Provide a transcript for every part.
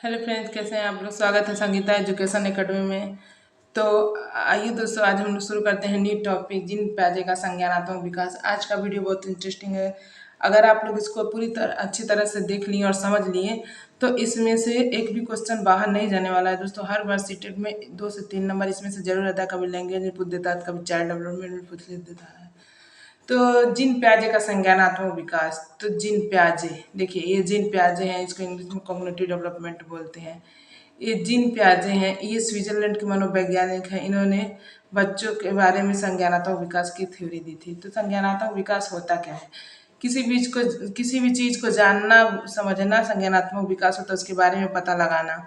Hello friends, कैसे हैं आप लोग। स्वागत है संगीता एजुकेशन एकेडमी में। तो आइए दोस्तों, आज हम लोग शुरू करते हैं न्यू टॉपिक, जिन प्याजे का संज्ञानात्मक विकास। आज का वीडियो बहुत इंटरेस्टिंग है। अगर आप लोग इसको पूरी तरह अच्छी तरह से देख लिए और समझ लिए तो इसमें से एक भी क्वेश्चन बाहर नहीं जाने वाला है दोस्तों। हर बार सीटेट में 2 से 3 नंबर इसमें से जरूर रहता है। कभी लैंग्वेज में पूछ देता है, कभी चाइल्ड डेवलपमेंट में पूछ देता है। तो जिन प्याजे का संज्ञानात्मक विकास, तो जिन प्याजे, देखिए ये जिन प्याजे हैं, इसको इंग्लिश में कॉग्निटिव डेवलपमेंट बोलते हैं। ये जिन प्याजे हैं, ये स्विट्जरलैंड के मनोवैज्ञानिक हैं। इन्होंने बच्चों के बारे में संज्ञानात्मक विकास की थ्योरी दी थी। तो संज्ञानात्मक विकास होता क्या है? किसी भी चीज को जानना, समझना संज्ञानात्मक विकास होता है। उसके बारे में पता लगाना।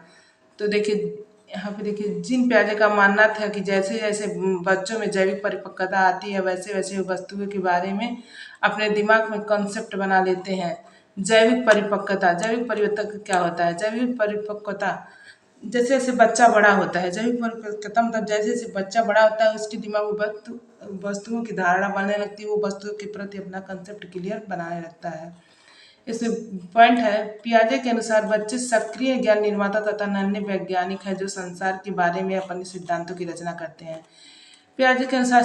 तो देखिए, यहाँ पे देखिए, जिन प्याजे का मानना था कि जैसे जैसे बच्चों में जैविक परिपक्वता आती है, वैसे वैसे वो वस्तुओं के बारे में अपने दिमाग में कॉन्सेप्ट बना लेते हैं। जैविक परिवर्तन क्या होता है? जैविक परिपक्वता, जैसे जैसे बच्चा बड़ा होता है, जैविक परिपक्वता मतलब जैसे जैसे बच्चा बड़ा होता है, उसके दिमाग में वस्तुओं की धारणा बनने लगती है। वो वस्तुओं के प्रति अपना कंसेप्ट क्लियर बनाने लगता है। इसमें पॉइंट है, पियाजे के अनुसार बच्चे सक्रिय ज्ञान निर्माता तथा नन्हे वैज्ञानिक हैं जो संसार के बारे में अपने सिद्धांतों की रचना करते हैं। पियाजे के अनुसार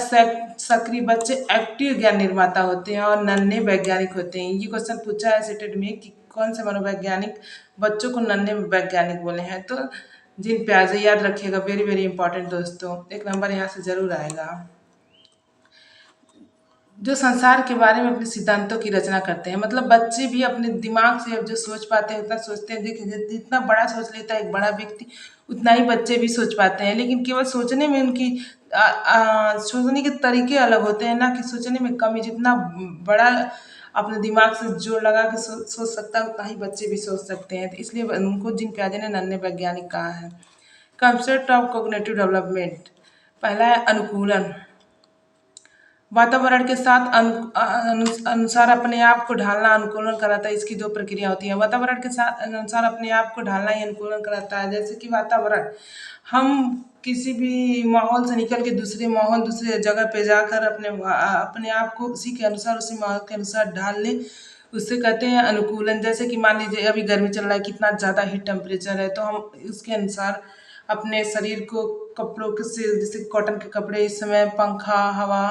सक्रिय बच्चे एक्टिव ज्ञान निर्माता होते हैं और नन्हे वैज्ञानिक होते हैं। ये क्वेश्चन पूछा है सेटेड में कि कौन से मनोवैज्ञानिक बच्चों को नन्हे वैज्ञानिक बोले हैं। तो जिन प्याजे, याद रखिएगा, वेरी वेरी इंपॉर्टेंट दोस्तों, 1 नंबर यहाँ से जरूर आएगा। जो संसार के बारे में अपने सिद्धांतों की रचना करते हैं, मतलब बच्चे भी अपने दिमाग से अब जो सोच पाते हैं उतना सोचते हैं। देखिए, जितना बड़ा सोच लेता है एक बड़ा व्यक्ति, उतना ही बच्चे भी सोच पाते हैं। लेकिन केवल सोचने में उनकी सोचने के तरीके अलग होते हैं, ना कि सोचने में कमी। जितना बड़ा अपने दिमाग से जोर लगा के सोच सकता है, उतना ही बच्चे भी सोच सकते हैं। तो इसलिए उनको जिन प्याजे ने नन्हे वैज्ञानिक कहा है। कंसेप्ट ऑफ कोग्निटिव डेवलपमेंट, पहला है अनुकूलन। वातावरण के साथ अनुसार अपने आप को ढालना अनुकूलन कराता है। इसकी 2 प्रक्रिया होती है। वातावरण के साथ अनुसार अपने आप को ढालना ही अनुकूलन कराता है। जैसे कि वातावरण, हम किसी भी माहौल से निकल के दूसरे माहौल, दूसरे जगह पे जाकर अपने आप को उसी के अनुसार, उसी माहौल के अनुसार ढाल लें, उससे कहते हैं अनुकूलन। जैसे कि मान लीजिए अभी गर्मी चल रहा है, कितना ज़्यादा हीट टेम्परेचर है, तो हम उसके अनुसार अपने शरीर को कपड़ों के से, जैसे कॉटन के कपड़े, इस समय पंखा हवा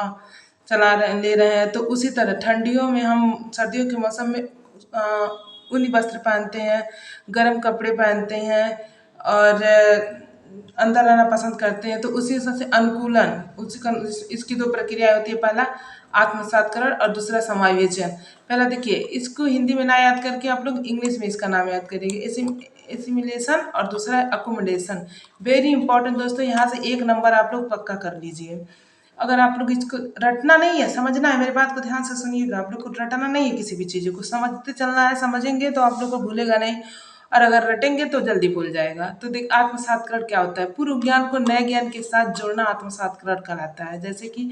ले रहे हैं, तो उसी तरह ठंडियों में हम, सर्दियों के मौसम में ऊनी वस्त्र पहनते हैं, गर्म कपड़े पहनते हैं और अंदर रहना पसंद करते हैं। तो उसी हिसाब से अनुकूलन, इसकी 2 प्रक्रिया होती है। पहला आत्मसात्करण और दूसरा समायोजन। पहला देखिए, इसको हिंदी में ना याद करके आप लोग इंग्लिश में इसका नाम याद करिएगा, एसिमिलेशन, और दूसरा अकोमोडेशन। वेरी इंपॉर्टेंट दोस्तों, यहाँ से 1 नंबर आप लोग पक्का कर लीजिए। अगर आप लोग इसको रटना नहीं है, समझना है, मेरी बात को ध्यान से सुनिएगा। आप लोग को रटना नहीं है, किसी भी चीज़ को समझते चलना है। समझेंगे तो आप लोग को भूलेगा नहीं, और अगर रटेंगे तो जल्दी भूल जाएगा। तो देख, आत्मसात्करण क्या होता है? पूर्व ज्ञान को नए ज्ञान के साथ जोड़ना आत्मसात्करण कहलाता है। जैसे कि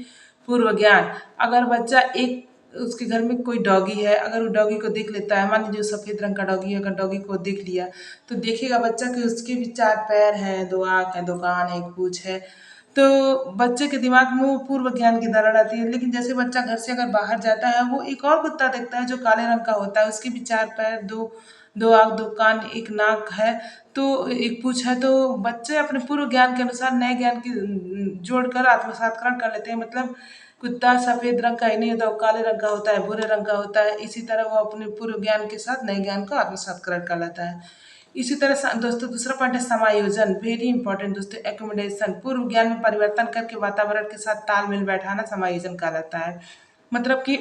पूर्व ज्ञान, अगर बच्चा एक, उसके घर में कोई डॉगी है, अगर वो डॉगी को देख लेता है, मान लीजिए सफेद रंग का डॉगी है, अगर डॉगी को देख लिया, तो देखेगा बच्चा कि उसके भी 4 पैर हैं, 2 आँख है, 2 कान है, एक पूँछ है। तो बच्चे के दिमाग में वो पूर्व ज्ञान की धारणा आती है। लेकिन जैसे बच्चा घर से अगर बाहर जाता है, वो एक और कुत्ता देखता है जो काले रंग का होता है, उसके भी 4 पैर, दो दो आँख, 2 कान, एक नाक है, तो एक पूँछ है। तो बच्चे अपने पूर्व ज्ञान के अनुसार नए ज्ञान की जोड़कर आत्मसात्करण कर लेते हैं। मतलब कुत्ता सफेद रंग का ही नहीं होता, वो काले रंग का होता है, भूरे रंग का होता है। इसी तरह वो अपने पूर्व ज्ञान के साथ नए ज्ञान को आत्मसात्करण कर लेता है। इसी तरह दोस्तों, दूसरा पॉइंट है समायोजन। वेरी इंपॉर्टेंट दोस्तों, एकोमोडेशन। पूर्व ज्ञान में परिवर्तन करके वातावरण के साथ तालमेल बैठाना समायोजन कहलाता है। मतलब कि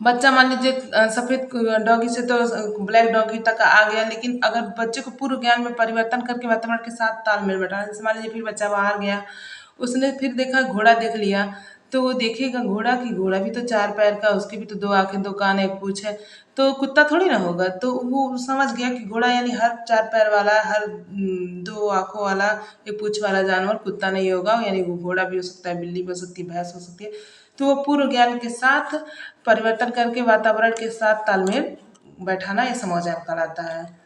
बच्चा मान लीजिए सफेद डॉगी से तो ब्लैक डॉगी तक आ गया, लेकिन अगर बच्चे को पूर्व ज्ञान में परिवर्तन करके वातावरण के साथ तालमेल बैठाना, जैसे मान लीजिए फिर बच्चा बाहर गया, उसने फिर देखा घोड़ा देख लिया, तो वो देखेगा घोड़ा, की घोड़ा भी तो 4 पैर का, उसके भी तो 2 आँखें, 2 कान, एक पूँछ है, तो कुत्ता थोड़ी ना होगा। तो वो समझ गया कि घोड़ा यानी हर 4 पैर वाला, हर 2 आँखों वाला, एक पूँछ वाला जानवर कुत्ता नहीं होगा। यानी वो घोड़ा भी हो सकता है, बिल्ली भी हो सकती है, भैंस हो सकती है। तो वो पूर्व ज्ञान के साथ परिवर्तन करके वातावरण के साथ तालमेल बैठाना, ये समायोजन कहलाता है।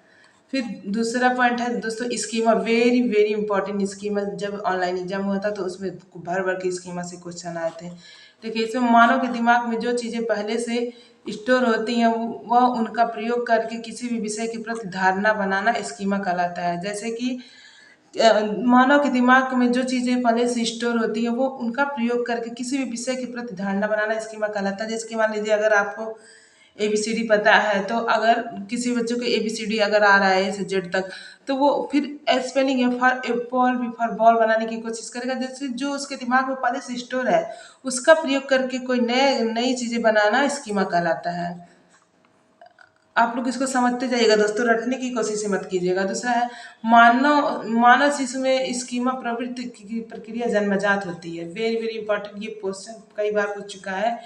फिर दूसरा पॉइंट है दोस्तों, schema. Very very important schema. जब ऑनलाइन एग्जाम हुआ था तो उसमें भर भर के स्कीमा से क्वेश्चन आए थे। देखिए, इसमें मानव के दिमाग में जो चीज़ें पहले से स्टोर होती हैं वह उनका प्रयोग करके किसी भी विषय के प्रति धारणा बनाना स्कीमा कहलाता है। जैसे कि मानव के दिमाग में जो चीज़ें पहले से स्टोर होती है वो उनका प्रयोग करके किसी भी विषय के प्रति धारणा बनाना स्कीमा कहलाता है। जैसे कि मान लीजिए अगर आपको ABCD पता है तो अगर किसी बच्चों को ABCD अगर आ रहा है A से Z तक तो वो फिर spelling A for apple B for ball बनाने की कोशिश करेगा। जैसे जो उसके दिमाग में पहले से स्टोर है उसका प्रयोग करके कोई नए नई चीज़ें बनाना स्कीमा कहलाता है। आप लोग इसको समझते जाइएगा दोस्तों, रटने की कोशिश मत कीजिएगा। दूसरा है मानव मानव शिशु में स्कीमा प्रवृत्ति की प्रक्रिया जन्मजात होती है। वेरी वेरी इंपॉर्टेंट, ये क्वेश्चन कई बार पूछ चुका है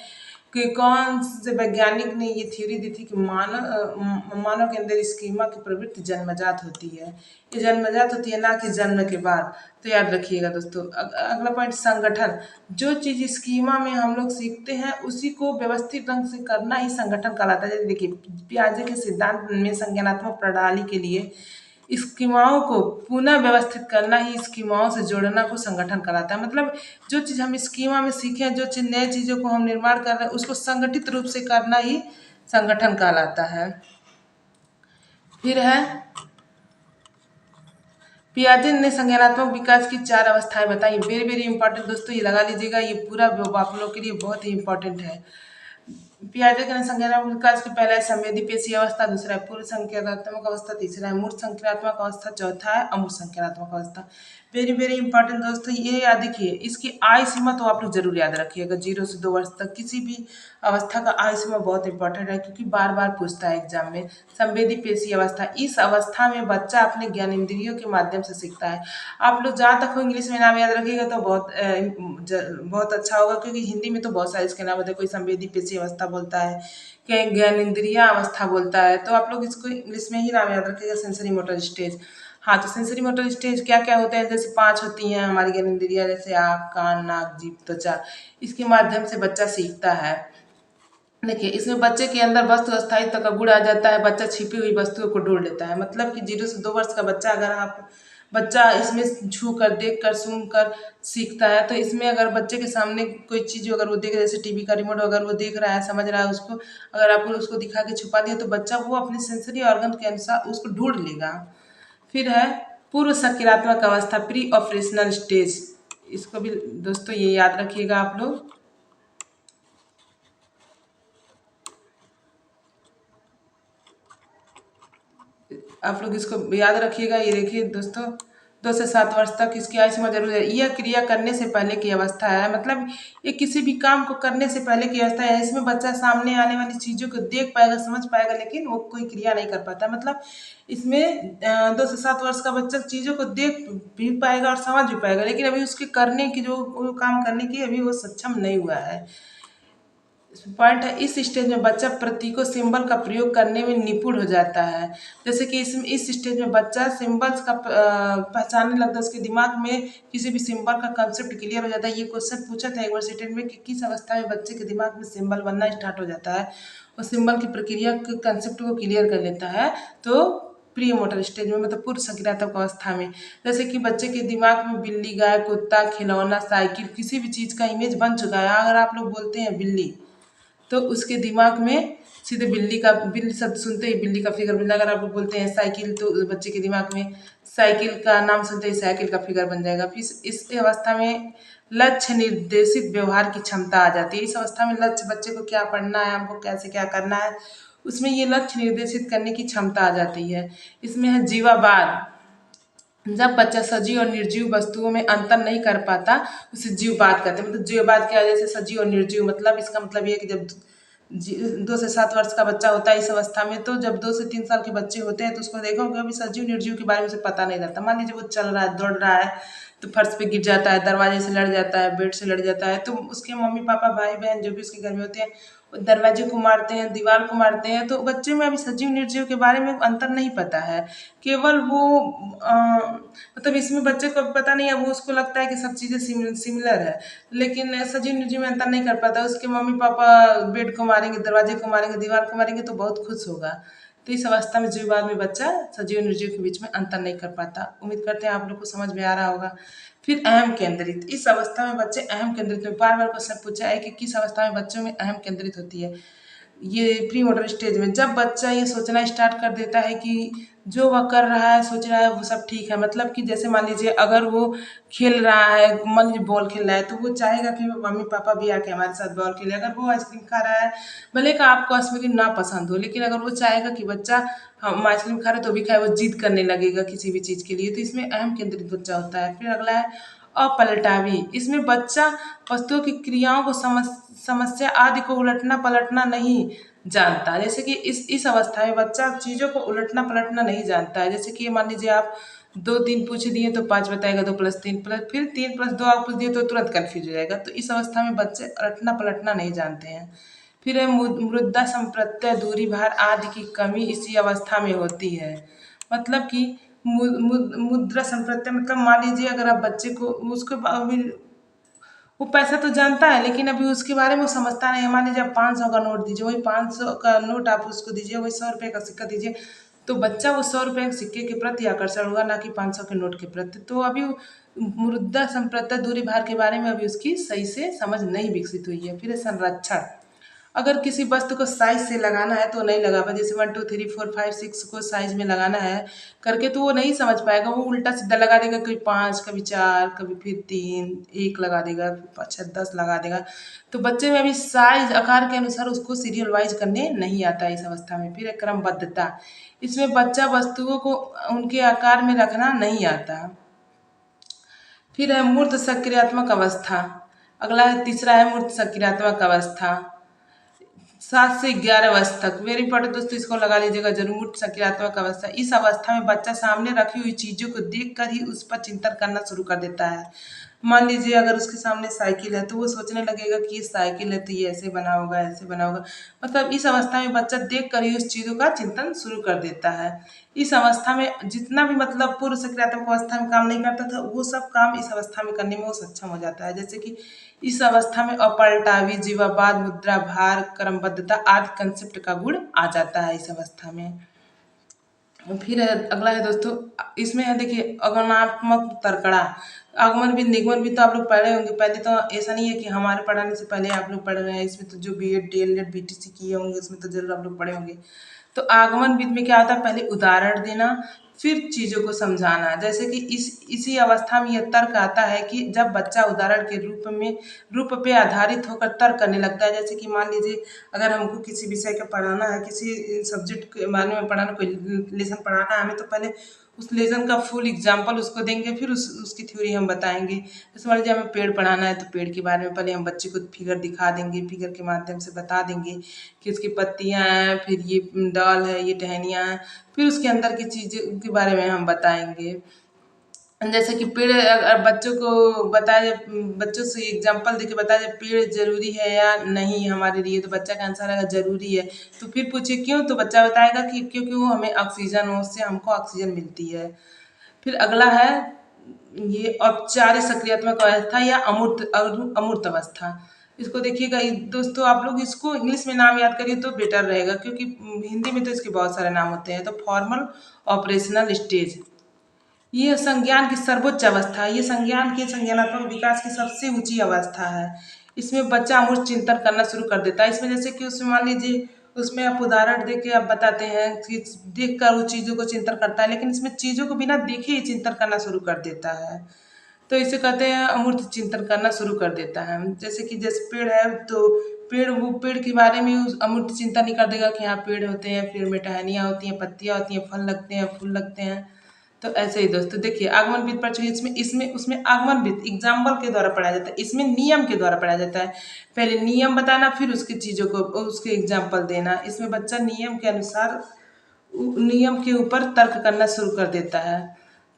कि कौन से वैज्ञानिक ने ये थ्योरी दी थी कि मानव के अंदर स्कीमा की प्रवृत्ति जन्मजात होती है। ये जन्मजात होती है, ना कि जन्म के बाद। तो याद रखिएगा दोस्तों। अगला पॉइंट, संगठन। जो चीज स्कीमा में हम लोग सीखते हैं उसी को व्यवस्थित ढंग से करना ही संगठन कहलाता है। जैसे देखिए पियाजे के सिद्धांत में संज्ञानात्मक प्रणाली के लिए स्कीमाओं को पुनः व्यवस्थित करना ही स्कीमाओं से जोड़ना को संगठन कहलाता है। मतलब जो चीज़ हम स्कीमा में सीखे, जो चीज़ नए चीज़ों को हम निर्माण कर रहे हैं उसको संगठित रूप से करना ही संगठन कहलाता है। फिर है पियाजे ने संज्ञानात्मक विकास की 4 अवस्थाएं बताई। वेरी वेरी इंपॉर्टेंट दोस्तों, ये लगा लीजिएगा, ये पूरा आप लोग के लिए बहुत ही इंपॉर्टेंट है। पियाजे के संज्ञानात्मक विकास की पहला है संवेदी पेशी अवस्था, दूसरा है पूर्व संज्ञानात्मक अवस्था, तीसरा है मूर्त संज्ञानात्मक अवस्था, चौथा है अमूर्त संज्ञानात्मक अवस्था। वेरी वेरी इंपॉर्टेंट दोस्तों, ये याद रखिए। इसकी आयु सीमा तो आप लोग जरूर याद रखिएगा, 0 से 2 वर्ष तक किसी भी अवस्था का आयु सीमा बहुत इंपॉर्टेंट है क्योंकि बार बार पूछता है एग्जाम में। संवेदी पेशी अवस्था, इस अवस्था में बच्चा अपने ज्ञानेंद्रियों के माध्यम से सीखता है। आप लोग जहाँ तक हो इंग्लिश में नाम याद रखिएगा तो बहुत अच्छा होगा क्योंकि हिंदी में तो बहुत सारे इसके नाम होते हैं। कोई संवेदी पेशी अवस्था बोलता है, कहीं ज्ञानेंद्रिय अवस्था बोलता है, तो आप लोग इसको इंग्लिश में ही नाम याद रखिएगा, सेंसरी मोटर स्टेज। हाँ, तो सेंसरी मोटर स्टेज क्या क्या होते हैं, जैसे 5 होती हैं हमारी ज्ञानेंद्रिय, जैसे आँख, कान, नाक, जीभ, त्वचा। इसके माध्यम से बच्चा सीखता है। देखिए इसमें बच्चे के अंदर वस्तु अस्थायित्व का गुण आ जाता है, बच्चा छिपी हुई वस्तुओं को ढूंढ लेता है। मतलब कि 0 से 2 वर्ष का बच्चा, अगर आप बच्चा इसमें छू कर, देख कर, सुन कर सीखता है, तो इसमें अगर बच्चे के सामने कोई चीज़ अगर वो देख रहा है, जैसे टीवी का रिमोट अगर वो देख रहा है, समझ रहा है उसको, अगर आप उसको दिखा के छुपा दिया तो बच्चा वो अपने सेंसरी ऑर्गन के अनुसार उसको ढूंढ लेगा। फिर है पूर्व सकारात्मक अवस्था, प्री ऑपरेशनल स्टेज। इसको भी दोस्तों ये याद रखिएगा आप लोग। आप लोग इसको याद रखिएगा। ये देखिए दोस्तों, 2 से 7 वर्ष तक इसकी आयु सीमा जरूर है। यह क्रिया करने से पहले की अवस्था है, मतलब ये किसी भी काम को करने से पहले की अवस्था है। इसमें बच्चा सामने आने वाली चीज़ों को देख पाएगा, समझ पाएगा, लेकिन वो कोई क्रिया नहीं कर पाता। मतलब इसमें 2 से 7 वर्ष का बच्चा चीज़ों को देख भी पाएगा और समझ भी पाएगा, लेकिन अभी उसके करने की जो वो काम करने की अभी वो सक्षम नहीं हुआ है। पॉइंट है, इस स्टेज में बच्चा प्रतीकों सिंबल का प्रयोग करने में निपुण हो जाता है। जैसे कि इस स्टेज में बच्चा सिंबल्स का पहचानने लगता है, उसके दिमाग में किसी भी सिंबल का कंसेप्ट क्लियर हो जाता है। ये क्वेश्चन पूछा था एक बार सेटेट में कि किस अवस्था में बच्चे के दिमाग में सिंबल बनना स्टार्ट हो जाता है, और सिंबल की प्रक्रिया के कंसेप्ट को क्लियर कर लेता है। तो प्री मोटर स्टेज में, मतलब पूर्व सक्रियात्मक अवस्था में। जैसे कि बच्चे के दिमाग में बिल्ली, गाय, कुत्ता, खिलौना, साइकिल, किसी भी चीज़ का इमेज बन चुका है। अगर आप लोग बोलते हैं बिल्ली तो उसके दिमाग में सीधे बिल्ली शब्द सुनते ही बिल्ली का फिगर बन जाएगा। अगर आप बोलते हैं साइकिल तो बच्चे के दिमाग में साइकिल का नाम सुनते ही साइकिल का फिगर बन जाएगा। फिर इस अवस्था में लक्ष्य निर्देशित व्यवहार की क्षमता आ जाती है। इस अवस्था में लक्ष्य, बच्चे को क्या पढ़ना है, हमको कैसे क्या करना है, उसमें ये लक्ष्य निर्देशित करने की क्षमता आ जाती है। इसमें है जीवावाद। जब बच्चा सजीव और निर्जीव वस्तुओं में अंतर नहीं कर पाता उसे जीववाद कहते हैं। मतलब जीववाद क्या है, जैसे सजीव और निर्जीव, मतलब इसका मतलब ये है कि जब 2 से 7 वर्ष का बच्चा होता है इस अवस्था में, तो जब 2 से 3 साल के बच्चे होते हैं तो उसको देखो कि अभी सजीव निर्जीव के बारे में उसे पता नहीं रहता। मान लीजिए वो चल रहा है, दौड़ रहा है, तो फर्श पे गिर जाता है, दरवाजे से लड़ जाता है, बेड से लड़ जाता है, तो उसके मम्मी पापा, भाई बहन जो भी उसके घर में होते हैं वो दरवाजे को मारते हैं, दीवार को मारते हैं। तो बच्चे में अभी सजीव निर्जीव के बारे में अंतर नहीं पता है। केवल वो मतलब इसमें बच्चे को पता नहीं है, वो उसको लगता है कि सब चीज़ें सिमिलर है, लेकिन सजीव निर्जीव में अंतर नहीं कर पाता। उसके मम्मी पापा बेड को मारेंगे, दरवाजे को मारेंगे, दीवार को मारेंगे तो बहुत खुश होगा। तो इस अवस्था में जीववाद में बच्चा सजीव निर्जीव के बीच में अंतर नहीं कर पाता। उम्मीद करते हैं आप लोग को समझ में आ रहा होगा। फिर अहम केंद्रित, इस अवस्था में बच्चे अहम केंद्रित में, बार बार क्वेश्चन पूछा है कि किस अवस्था में बच्चों में अहम केंद्रित होती है। ये प्री मोटर स्टेज में जब बच्चा ये सोचना स्टार्ट कर देता है कि जो वह कर रहा है सोच रहा है वो सब ठीक है, मतलब कि जैसे मान लीजिए अगर वो खेल रहा है, मान लीजिए बॉल खेल रहा है, तो वो चाहेगा कि मम्मी पापा भी आके हमारे साथ बॉल खेले। अगर वो आइसक्रीम खा रहा है, भले का आपको आइसक्रीम ना पसंद हो, लेकिन अगर वो चाहेगा कि बच्चा हम आइसक्रीम खा रहे तो भी खाए, वो जिद करने लगेगा किसी भी चीज़ के लिए। तो इसमें अहम केंद्रित बच्चा होता है। फिर अगला है अपलटावी। इसमें बच्चा वस्तुओं की क्रियाओं को समस्या आदि को उलटना पलटना नहीं जानता। जैसे कि इस अवस्था में बच्चा चीज़ों को उलटना पलटना नहीं जानता है। जैसे कि मान लीजिए आप 2 3 पूछ दिए तो 5 बताएगा, 2 + 3 प्लस फिर 3 + 2 आप पूछ दिए तो तुरंत कन्फ्यूज हो जाएगा। तो इस अवस्था में बच्चे उलटना पलटना नहीं जानते हैं। फिर है मृदा संप्रत्यय दूरी भार आदि की कमी इसी अवस्था में होती है। मतलब कि मुद्रा संप्रत्यय मतलब मान लीजिए अगर आप बच्चे को उसको अभी वो पैसा तो जानता है लेकिन अभी उसके बारे में वो समझता नहीं है। मान लीजिए आप 500 का नोट दीजिए, वही 500 का नोट आप उसको दीजिए, वही 100 रुपये का सिक्का दीजिए, तो बच्चा वो 100 रुपये के सिक्के के प्रति आकर्षण होगा, ना कि 500 के नोट के प्रति। तो अभी मुद्रा संप्रत्यय दूरी भार के बारे में अभी उसकी सही से समझ नहीं विकसित हुई है। फिर है संरक्षण। अगर किसी वस्तु को साइज से लगाना है तो नहीं लगा पाए, जैसे 1 2 3 4 5 6 को साइज में लगाना है करके, तो वो नहीं समझ पाएगा, वो उल्टा सीधा लगा देगा, कभी 5 कभी 4 कभी फिर 3 1 लगा देगा, फिर 5 6 10 लगा देगा। तो बच्चे में अभी साइज आकार के अनुसार उसको सीरियल वाइज करने नहीं आता है इस अवस्था में। फिर है क्रमबद्धता। इसमें बच्चा वस्तुओं को उनके आकार में रखना नहीं आता। फिर है मूर्त सक्रियात्मक अवस्था। अगला है तीसरा है मूर्त सक्रियात्मक अवस्था, 7 से 11 वर्ष तक। वेरी इंपॉर्टेंट दोस्तों, इसको लगा लीजिएगा जरूर। मूर्त सक्रियात्मक अवस्था। इस अवस्था में बच्चा सामने रखी हुई चीजों को देखकर ही उस पर चिंतन करना शुरू कर देता है। मान लीजिए अगर उसके सामने साइकिल है तो वो सोचने लगेगा कि ये साइकिल है तो ये ऐसे बना होगा ऐसे बना होगा। मतलब इस अवस्था में बच्चा देख कर ही उस चीज़ों का चिंतन शुरू कर देता है। इस अवस्था में जितना भी मतलब पूर्व सक्रियात्मक अवस्था में काम नहीं करता था वो सब काम इस अवस्था में करने में वो सक्षम हो जाता है। जैसे कि इस अवस्था में अपलटावी, जीवावाद, मुद्रा भार, क्रमबद्धता आदि कंसेप्ट का गुण आ जाता है इस अवस्था में। फिर है अगला है दोस्तों, इसमें है देखिए अगमनात्मक तर्कड़ा। आगमन भी निगमन भी तो आप लोग पढ़े होंगे। पहले तो ऐसा नहीं है कि हमारे पढ़ाने से पहले आप लोग पढ़ रहे हैं, इसमें तो जो बीएड डीएलएड बीटीसी किए होंगे उसमें तो जरूर आप लोग पढ़े होंगे। तो आगमन विधि में क्या होता है, पहले उदाहरण देना फिर चीज़ों को समझाना। जैसे कि इसी अवस्था में यह तर्क आता है कि जब बच्चा उदाहरण के रूप पे आधारित होकर तर्क करने लगता है। जैसे कि मान लीजिए अगर हमको किसी विषय का पढ़ाना है, किसी सब्जेक्ट के बारे में पढ़ाना, कोई लेसन पढ़ाना है हमें, तो पहले उस लेसन का फुल एग्जाम्पल उसको देंगे, फिर उसकी थ्योरी हम बताएंगे। जैसे मान लीजिए हमें पेड़ पढ़ाना है तो पेड़ के बारे में पहले हम बच्चे को फिगर दिखा देंगे, फिगर के माध्यम से बता देंगे कि उसकी पत्तियां हैं, फिर ये डाल है, ये टहनियाँ हैं, फिर उसके अंदर की चीज़ों के बारे में हम बताएंगे। जैसे कि पेड़ अगर बच्चों को बताया जाए, बच्चों से एग्जाम्पल देके बताया जाए पेड़ जरूरी है या नहीं हमारे लिए, तो बच्चा का आंसर आएगा जरूरी है। तो फिर पूछे क्यों, तो बच्चा बताएगा कि क्योंकि वो हमें ऑक्सीजन, उससे हमको ऑक्सीजन मिलती है। फिर अगला है ये औपचारिक सक्रियात्मक अवस्था या अमूर्त अवस्था। इसको देखिएगा दोस्तों, आप लोग इसको इंग्लिश में नाम याद करिए तो बेटर रहेगा, क्योंकि हिंदी में तो इसके बहुत सारे नाम होते हैं। तो फॉर्मल ऑपरेशनल स्टेज, ये संज्ञान की सर्वोच्च अवस्था है। ये संज्ञानात्मक विकास की सबसे ऊंची अवस्था है। इसमें बच्चा अमूर्त चिंतन करना शुरू कर देता है। इसमें जैसे कि उसमें मान लीजिए उसमें आप उदाहरण दे के आप बताते हैं कि देख कर उस चीज़ों को चिंतन करता है, लेकिन इसमें चीज़ों को बिना देखे ही चिंतन करना शुरू कर देता है। तो इसे कहते हैं अमूर्त चिंतन करना शुरू कर देता है। जैसे पेड़ है तो वो पेड़ के बारे में उस अमूर्त चिंतन नहीं कर देगा कि हाँ पेड़ होते हैं, पेड़ में टहनियाँ होती हैं, पत्तियाँ होती हैं, फल लगते हैं, फूल लगते हैं। तो ऐसे ही दोस्तों देखिए आगमन विधि पर चलिए, इसमें इसमें उसमें आगमन विधि एग्जाम्पल के द्वारा पढ़ाया जाता है, इसमें नियम के द्वारा पढ़ाया जाता है। पहले नियम बताना फिर उसकी चीज़ों को उसके एग्जाम्पल देना। इसमें बच्चा नियम के अनुसार नियम के ऊपर तर्क करना शुरू कर देता है।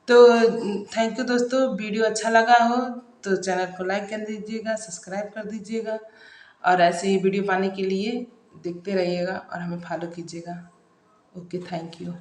तो थैंक यू दोस्तों, वीडियो अच्छा लगा हो तो चैनल को लाइक कर दीजिएगा, सब्सक्राइब कर दीजिएगा, और ऐसे ही वीडियो पाने के लिए देखते रहिएगा और हमें फॉलो कीजिएगा। Okay, thank you.